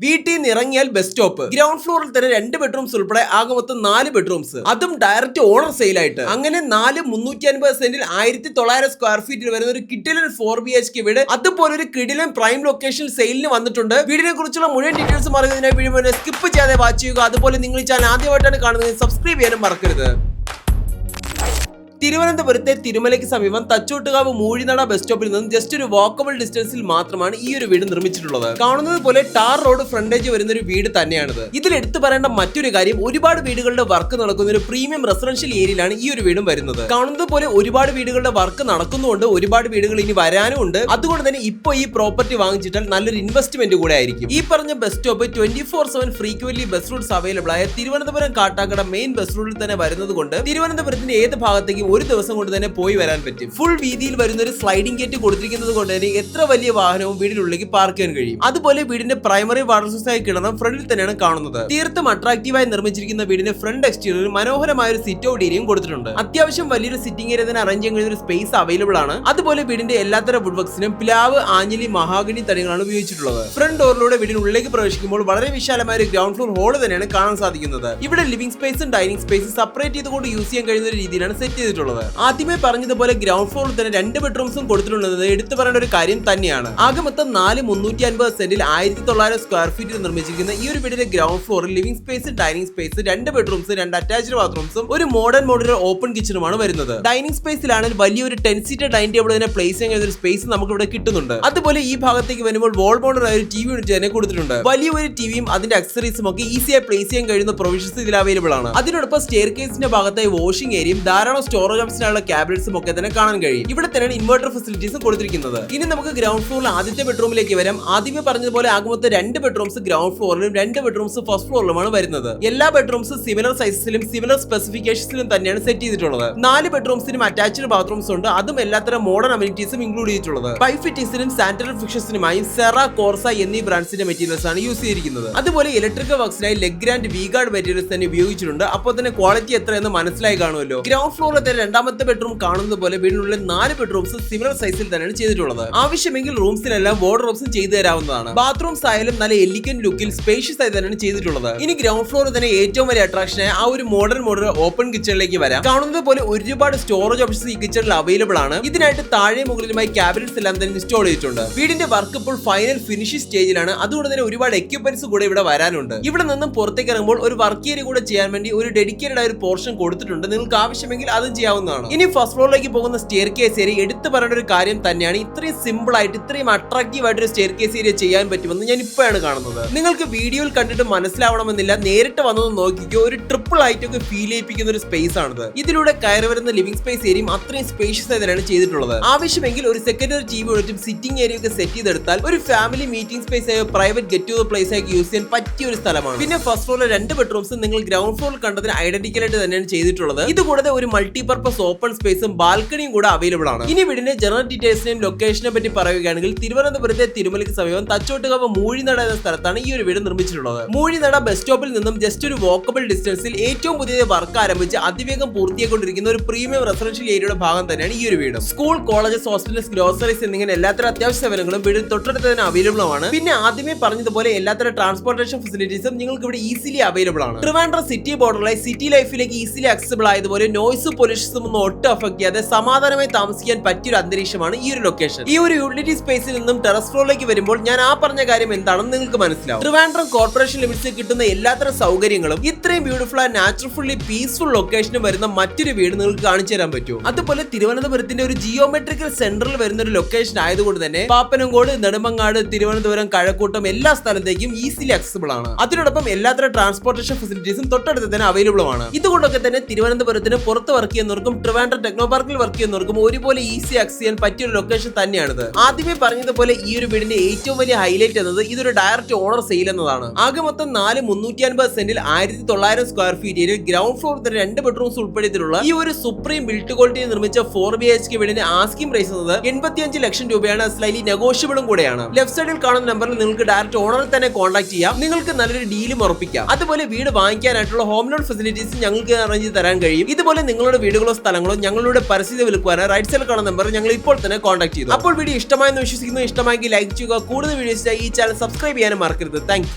വീട്ടിൽ നിന്ന് ഇറങ്ങിയാൽ ബസ് സ്റ്റോപ്പ്. ഗ്രൗണ്ട് ഫ്ലോറിൽ തന്നെ 2 ബെഡ്റൂംസ് ഉൾപ്പെടെ ആകെ മൊത്തം 4 ബെഡ്റൂംസ്, അതും ഡയറക്റ്റ് ഓണർ സെയിലായിട്ട്. അങ്ങനെ 4 350 സെന്റിൽ 1900 സ്ക്വയർ ഫീറ്റിൽ വരുന്ന ഒരു കിടിലൻ 4BHK വീട്, അതുപോലെ ഒരു കിടിലൻ പ്രൈം ലൊക്കേഷൻ സെയിലിന് വന്നിട്ടുണ്ട്. വീടിനെ കുറിച്ചുള്ള മുഴുവൻ ഡീറ്റെയിൽസ് അറിയുന്നതിനായി വീഡിയോ സ്കിപ്പ് ചെയ്യാതെ വാച്ച് ചെയ്യുക. അതുപോലെ നിങ്ങൾ ഈ ചാനൽ ആദ്യമായിട്ടാണ് കാണുന്നത്, സബ്സ്ക്രൈബ് ചെയ്യാനും മറക്കരുത്. തിരുവനന്തപുരത്തെ തിരുമലയ്ക്ക് സമീപം തച്ചോട്ടുകാവ് മൂഴിനട ബസ് സ്റ്റോപ്പിൽ നിന്നും ജസ്റ്റ് ഒരു വാക്കബിൾ ഡിസ്റ്റൻസിൽ മാത്രമാണ് ഈ ഒരു വീട് നിർമ്മിച്ചിട്ടുള്ളത്. കാണുന്നത് പോലെ ടാർ റോഡ് ഫ്രണ്ടേജ് വരുന്ന ഒരു വീട് തന്നെയാണിത്. ഇതിൽ എടുത്തു പറയേണ്ട മറ്റൊരു കാര്യം, ഒരുപാട് വീടുകളുടെ വർക്ക് നടക്കുന്ന ഒരു പ്രീമിയം റെസിഡൻഷ്യൽ ഏരിയയിലാണ് ഈ ഒരു വീടും വരുന്നത്. കാണുന്നത് പോലെ ഒരുപാട് വീടുകളുടെ വർക്ക് നടക്കുന്നുണ്ട്, ഒരുപാട് വീടുകൾ ഇനി വരാനും ഉണ്ട്. അതുകൊണ്ട് തന്നെ ഇപ്പോൾ ഈ പ്രോപ്പർട്ടി വാങ്ങിച്ചിട്ടാൽ നല്ലൊരു ഇൻവെസ്റ്റ്മെന്റ് കൂടെ ആയിരിക്കും. ഈ പറഞ്ഞ bus stop 24/7 frequently bus Roots available ആയ തിരുവനന്തപുരം കാട്ടാക്കട മെയിൻ ബസ് റൂട്ടിൽ തന്നെ വരുന്നത് കൊണ്ട് തിരുവനന്തപുരത്തിന്റെ ഏത് ഭാഗത്തേക്കും ഒരു ദിവസം കൊണ്ട് തന്നെ പോയി വരാൻ പറ്റും. ഫുൾ വീതിയിൽ വരുന്ന ഒരു സ്ലൈഡിംഗ് ഗേറ്റ് കൊടുത്തിരിക്കുന്നത് കൊണ്ട് തന്നെ എത്ര വലിയ വാഹനവും വീടിനുള്ളിലേക്ക് പാർക്ക് ചെയ്യാൻ കഴിയും. അതുപോലെ വീടിന്റെ പ്രൈമറി വാട്ടർ സോഴ്സ് ആയി കിടന്ന ഫ്രണ്ടിൽ തന്നെയാണ് കാണുന്നത്. തീർത്തും അട്രാക്റ്റീവായി നിർമ്മിച്ചിരിക്കുന്ന വീടിന്റെ ഫ്രണ്ട് എക്സ്റ്റീരിയറിൽ മനോഹരമായ ഒരു സിറ്റ് ഔട്ട് ഏരിയയും കൊടുത്തിട്ടുണ്ട്. അത്യാവശ്യം വലിയൊരു സിറ്റിംഗ് ഏരിയ തന്നെ അറേഞ്ച് ചെയ്യാൻ കഴിയുന്ന ഒരു സ്പേസ് അവൈലബിൾ ആണ്. അതുപോലെ വീടിന്റെ എല്ലാത്തരം വുഡ് വർക്സിനും പ്ലാവ്, ആഞ്ഞിലി, മഹാഗണി തടികളാണ് ഉപയോഗിച്ചിട്ടുള്ളത്. ഫ്രണ്ട് ഡോറിലൂടെ വീടിനുള്ളിലേക്ക് പ്രവേശിക്കുമ്പോൾ വളരെ വിശാലമായ ഒരു ഗ്രൗണ്ട് ഫ്ലോർ ഹോൾ തന്നെയാണ് കാണാൻ സാധിക്കുന്നത്. ഇവിടെ ലിവിംഗ് സ്പേസും ഡൈനിങ് സ്പേസും സെപ്പറേറ്റ് ചെയ്തുകൊണ്ട് യൂസ് ചെയ്യാൻ കഴിയുന്ന ഒരു രീതിയിലാണ് സെറ്റ് ചെയ്തിട്ടുള്ളത്. ആദ്യമേ പറഞ്ഞതുപോലെ ഗ്രൗണ്ട് ഫ്ലോറിൽ തന്നെ 2 ബെഡ്റൂംസും കൊടുത്തിട്ടുള്ളത് എടുത്തു പറയേണ്ട ഒരു കാര്യം തന്നെയാണ്. ആകെ മൊത്തം 4 350 സെന്റിൽ 1900 സ്ക്വയർ ഫീറ്റിൽ നിർമ്മിച്ചിരിക്കുന്ന ഈ ഒരു വീടിന്റെ ഗ്രൗണ്ട് ഫ്ലോറിൽ living space, dining space, 2 bedrooms, 2 attached ബാത്റൂംസും, ഒരു മോഡേൺ മോഡുലർ ഓപ്പൺ കിച്ചണുമാണ് വരുന്നത്. ഡൈനിങ് സ്പേസിലാണെങ്കിൽ വലിയൊരു 10 സീറ്റർ ഡൈനിങ് ടേബിൾ തന്നെ പ്ലേസ് ചെയ്യാൻ കഴിയുന്ന ഒരു സ്പേസ് നമുക്ക് ഇവിടെ കിട്ടുന്നുണ്ട്. അതുപോലെ ഈ ഭാഗത്തേക്ക് വരുമ്പോൾ വോൾ മൗണ്ടഡ് ആയ ഒരു ടിവി യൂണിറ്റ് തന്നെ കൊടുത്തിട്ടുണ്ട്. വലിയൊരു ടിവിയും അതിന്റെ അക്സസറീസും ഒക്കെ ഈസിയായി പ്ലേസ് ചെയ്യാൻ കഴിയുന്ന പ്രൊവിഷൻസ് ഇതിൽ അവൈലബിൾ ആണ്. അതിനോടൊപ്പം സ്റ്റെയർ കേസിന്റെ ഭാഗത്തായി വാഷിംഗ് ഏരിയയും ധാരാളം സ്റ്റോറേജ് ഓപ്ഷനുള്ള ക്യാബിനറ്റ്സും ഒക്കെ തന്നെ കാണാൻ കഴിയും. ഇവിടെ തന്നെയാണ് ഇൻവെർട്ടർ ഫെസിലിറ്റീസും കൊടുത്തിരിക്കുന്നത്. ഇനി നമുക്ക് ഗ്രൗണ്ട് ഫ്ലോറിൽ ആദ്യത്തെ ബെഡ്റൂമിലേക്ക് വരാം. ആദ്യമേ പറഞ്ഞതുപോലെ ആകുമൊത്തം 2 ബെഡ്റൂംസ് ഗ്രൗണ്ട് ഫ്ലോറിലും 2 ബെഡ്റൂംസ് ഫസ്റ്റ് ഫ്ലോറിലുമാണ് വരുന്നത്. എല്ലാ ബെഡ്റൂംസും സിമിലർ സൈസസിലും സിമിലർ സ്പെസിഫിക്കേഷൻസിലും തന്നെയാണ് സെറ്റ് ചെയ്തിട്ടുള്ളത്. 4 ബെഡ്റൂംസിനും അറ്റാച്ച്ഡ് ബാത്റൂംസ് ഉണ്ട്, അതും എല്ലാത്തരം മോഡേൺ അമ്യൂണിറ്റീസും ഇൻക്ലൂഡ് ചെയ്തിട്ടുള്ളത്. പൈപ്പ് ഫിറ്റിംഗ്സിനും സാനിറ്ററി ഫിക്സേഴ്സിനുമായി സെറ, കോർസ എന്നീ ബ്രാൻഡ്സിന്റെ മെറ്റീരിയൽസ് ആണ് യൂസ് ചെയ്തിരിക്കുന്നത്. അതുപോലെ ഇലക്ട്രിക്കൽ വർക്സിനായി ലെഗ്രാൻഡ്, വീഗാർഡ് മെറ്റീരിയൽസ് തന്നെ ഉപയോഗിച്ചിട്ടുണ്ട്. അപ്പോൾ തന്നെ ക്വാളിറ്റി എത്രയെന്ന് മനസ്സിലായി കാണുമല്ലോ. ഗ്രൗണ്ട് ഫ്ലോറിലെ രണ്ടാമത്തെ ബെഡ്റൂം കാണുന്നത് പോലെ വീടിനുള്ളിൽ 4 ബെഡ്റൂംസ് സിമിലർ സൈസിൽ തന്നെയാണ് ചെയ്തിട്ടുള്ളത്. ആവശ്യമെങ്കിൽ റൂംസിലെല്ലാം വാർഡ്രോബ്സും ചെയ്തു തരാവുന്നതാണ്. ബാത്റൂംസ് ആയാലും നല്ല എലിഗന്റ് ലുക്കിൽ സ്പേഷ്യസ് ആയി തന്നെയാണ് ചെയ്തിട്ടുള്ളത്. ഇനി ഗ്രൗണ്ട് ഫ്ലോറിൽ തന്നെ ഏറ്റവും വലിയ അട്രാക്ഷനായ ആ ഒരു മോഡേൺ ഓപ്പൺ കിച്ചണിലേക്ക് വരാം. കാണുന്നത് പോലെ ഒരുപാട് സ്റ്റോറേജ് ഓപ്ഷൻസ് ഈ കിച്ചണിൽ അവൈലബിൾ ആണ്. ഇതിനായിട്ട് താഴെ മുകളിലുമായി ക്യാബിനറ്റ്സ് എല്ലാം തന്നെ ഇൻസ്റ്റാൾ ചെയ്തിട്ടുണ്ട്. വീടിന്റെ വർക്ക് ഇപ്പോൾ ഫൈനൽ ഫിനിഷിംഗ് സ്റ്റേജിലാണ്. അതുകൊണ്ട് തന്നെ ഒരുപാട് എക്യുപ്മെന്റ്സ് കൂടെ ഇവിടെ വരാനുണ്ട്. ഇവിടെ നിന്നും പുറത്തേക്ക് ഇറങ്ങുമ്പോൾ ഒരു വർക്ക് ഏരിയ കൂടെ ചെയ്യാൻ വേണ്ടി ഒരു ഡെഡിക്കേറ്റഡ് ആയ ഒരു പോർഷൻ കൊടുത്തിട്ടുണ്ട്. നിങ്ങൾക്ക് ആവശ്യമെങ്കിൽ അതും ചെയ്യാവുന്നതാണ്. ഇനി ഫസ്റ്റ് ഫ്ലോറിലേക്ക് പോകുന്ന സ്റ്റെയർ കേസ് ഏരിയ എടുത്തു പറയേണ്ട ഒരു കാര്യം തന്നെയാണ്. ഇത്രയും സിമ്പിൾ ആയിട്ട് ഇത്രയും അട്രാക്റ്റീവ് ആയിട്ട് ഒരു സ്റ്റെയർ കേസ് ഏരിയ ചെയ്യാൻ പറ്റുമെന്ന് ഞാൻ ഇപ്പോഴാണ് കാണുന്നത്. നിങ്ങൾക്ക് വീഡിയോയിൽ കണ്ടിട്ട് മനസ്സിലാവണമെന്നില്ല, നേരിട്ട് വന്നത് നോക്കിക്കോ. ഒരു ട്രിപ്പിൾ ആയിട്ടൊക്കെ ഫീൽ ചെയ്യിപ്പിക്കുന്ന ഒരു സ്പേസ് ആണിത്. ഇതിലൂടെ കയറി വരുന്ന ലിവിംഗ് സ്പേസ് ഏരിയയും അത്രയും സ്പേഷ്യസ് ആയി തന്നെയാണ് ചെയ്തിട്ടുള്ളത്. ആവശ്യമെങ്കിൽ ഒരു സെക്കൻഡറി ടിവി യൂണിറ്റും സിറ്റിംഗ് ഏരിയ ഒക്കെ സെറ്റ് ചെയ്തെടുത്താൽ ഒരു ഫാമിലി മീറ്റിംഗ് സ്പേസ് ആയോ പ്രൈവറ്റ് ഗെറ്റ് ടു പ്ലേസ് ആയി യൂസ് ചെയ്യാൻ പറ്റിയ ഒരു സ്ഥലമാണ്. പിന്നെ ഫസ്റ്റ് ഫ്ലോറിലെ 2 ബെഡ്റൂംസ് നിങ്ങൾ ഗ്രൗണ്ട് ഫ്ലോറിൽ കണ്ടതിന് ഐഡന്റിക്കൽ ആയിട്ട് തന്നെയാണ് ചെയ്തിട്ടുള്ളത്. ഇതുകൂടാതെ ഒരു മൾട്ടിപർപ്പസ് ഓപ്പൺ സ്പേസും ബാൽക്കണിയും കൂടെ അവൈലബിൾ ആണ്. ഇനി വീടിന്റെ ജനറൽ ഡീറ്റെയിൽസിനെയും ലൊക്കേഷനെ പറ്റി പറയുകയാണെങ്കിൽ തിരുവനന്തപുരത്തെ തിരുമലയ്ക്ക് സമീപം തച്ചോട്ടുകാവ് മൂഴിനട എന്ന സ്ഥലത്താണ് ഈ ഒരു വീട് നിർമ്മിച്ചിട്ടുള്ളത്. മൂഴിനട ബസ് സ്റ്റോപ്പിൽ നിന്നും ജസ്റ്റ് ഒരു വാക്കബിൾ ഡിസ്റ്റൻസിൽ ഏറ്റവും പുതിയ വർക്ക് ആരംഭിച്ച് അതിവേഗം പൂർത്തിയായിക്കൊണ്ടിരിക്കുന്ന ഒരു പ്രീമിയം റെസിഡൻഷ്യൽ ഏരിയയുടെ ഭാഗം തന്നെയാണ് ഈ ഒരു വീട്. സ്കൂൾ, കോളേജസ്, ഹോസ്പിറ്റൽസ്, ഗ്രോസറീസ് എന്നിങ്ങനെ എല്ലാത്തരം അത്യാവശ്യ സേവനങ്ങളും വീടിന് തൊട്ടടുത്ത് തന്നെ അവൈലബിൾ ആണ്. പിന്നെ ആദ്യമേ പറഞ്ഞതുപോലെ എല്ലാത്തരം ട്രാൻസ്പോർട്ടേഷൻ ഫെസിലിറ്റീസും നിങ്ങൾക്ക് ഇവിടെ ഈസിലി അവൈലബിൾ ആണ്. ട്രിവാൻഡ്രം സിറ്റി ബോർഡറിലായി സിറ്റി ലൈഫിലേക്ക് ഈസിലി ആക്സസിബിൾ ആയതുപോലെ നോയ്സും പൊല്യൂഷൻസും ഒന്നും ഒട്ടും അഫക്ട് ചെയ്യാതെ സമാധാനമായി താമസിക്കാൻ പറ്റിയൊരു അന്തരീക്ഷമാണ് ഈ ഒരു ലൊക്കേഷൻ. ഈ ഒരു യൂട്ടിലിറ്റി സ്പേസിൽ നിന്നും ടെറസ് ഫ്ലോറിലേക്ക് വരുമ്പോൾ ഞാൻ ആ പറഞ്ഞ കാര്യം എന്താണെന്ന് നിങ്ങൾക്ക് മനസ്സിലാവും. ട്രിവാൻഡ്രം കോർപ്പറേഷൻ ലിമിറ്റ്സിൽ കിട്ടുന്ന എല്ലാത്തരം സൗകര്യങ്ങളും ഇത്രയും ബ്യൂട്ടിഫുൾ ആൻഡ് നാച്ചുറലി പീസ്ഫുൾ ലൊക്കേഷനും വരുന്ന മറ്റൊരു വീട് നിങ്ങൾക്ക് കാണിച്ചു തരാൻ പറ്റും. അതുപോലെ തിരുവനന്തപുരത്തിന്റെ ഒരു ജിയോമെട്രിക്കൽ സെന്ററിൽ വരുന്ന ഒരു ലൊക്കേഷൻ ആയതുകൊണ്ട് തന്നെ പാപ്പനംകോട്, നെടുമങ്ങാട്, തിരുവനന്തപുരം, കഴക്കൂട്ടം എല്ലാ സ്ഥലത്തേക്കും ഈസിലി ആക്സസിബിൾ ആണ്. അതിനോടൊപ്പം എല്ലാത്തരം ട്രാൻസ്പോർട്ടേഷൻ ഫെസിലിറ്റീസും തൊട്ടടുത്ത് തന്നെ അവൈലബിൾ ആണ്. ഇതുകൊണ്ടൊക്കെ തന്നെ തിരുവനന്തപുരത്തിന് പുറത്ത് വർക്ക് ചെയ്യുന്നവർക്കും ട്രിവാൻഡ്രം ടെക്നോ പാർക്കിൽ വർക്ക് ചെയ്യുന്നവർക്കും ഒരുപോലെ ഈസി ആക്സസ് ചെയ്യാൻ പറ്റിയ ഒരു ലൊക്കേഷൻ തന്നെയാണിത്. ആദ്യമേ പറഞ്ഞതുപോലെ ഈ ഒരു വീടിന്റെ ഏറ്റവും വലിയ ഹൈലൈറ്റ് എന്നത് ഇതൊരു ഡയറക്റ്റ് ഓണർ സെയിൽ എന്നതാണ്. ആകെ മൊത്തം 4 350 സെന്റിൽ 1900 സ്ക്വയർ ഫീറ്റിൽ ഗ്രൗണ്ട് ഫ്ലോർ 2 ബെഡ്റൂംസ് ഉൾപ്പെടുത്തിയിട്ടുള്ള ഈ ഒരു സുപ്രീം ബിൽഡ് ക്വാളിറ്റി നിർമ്മിച്ച 4BHK വീടിന്റെ ആസ്കിംഗ് പ്രൈസ് എന്നത് 85 ലക്ഷം രൂപയാണ്. സ്ലൈലി നെഗോഷ്യബിളും കൂടെയാണ്. ലെഫ്റ്റ് സൈഡിൽ കാണുന്ന നമ്പറിൽ നിങ്ങൾക്ക് ഡയറക്റ്റ് ഓണറിൽ തന്നെ കോൺടാക്ട് ചെയ്യാം. നിങ്ങൾക്ക് നല്ലൊരു ഡീലും ഉറപ്പിക്കാം. അതുപോലെ വീട് വാങ്ങിക്കാനായിട്ടുള്ള ഹോം ലോൺ ഫെസിലിറ്റീസ് ഞങ്ങൾക്ക് അറേഞ്ച് തരാൻ കഴിയും. ഇതുപോലെ നിങ്ങളുടെ വീട് വീടുകളോ സ്ഥലങ്ങളോ ഞങ്ങളുടെ പരസ്യത വിൽക്കുവാനായി റൈറ്റ് സൈഡിൽ കാണുന്ന നമ്പർ ഞങ്ങൾ ഇപ്പോൾ തന്നെ കോൺടാക്ട് ചെയ്തു. അപ്പോൾ വീഡിയോ ഇഷ്ടമായെന്ന് വിശ്വസിക്കുന്നു. ഇഷ്ടമായെങ്കിൽ ലൈക്ക് ചെയ്യുക. കൂടുതൽ വീഡിയോസിനായി ഈ ചാനൽ സബ്സ്ക്രൈബ് ചെയ്യാനും മറക്കരുത്. താങ്ക്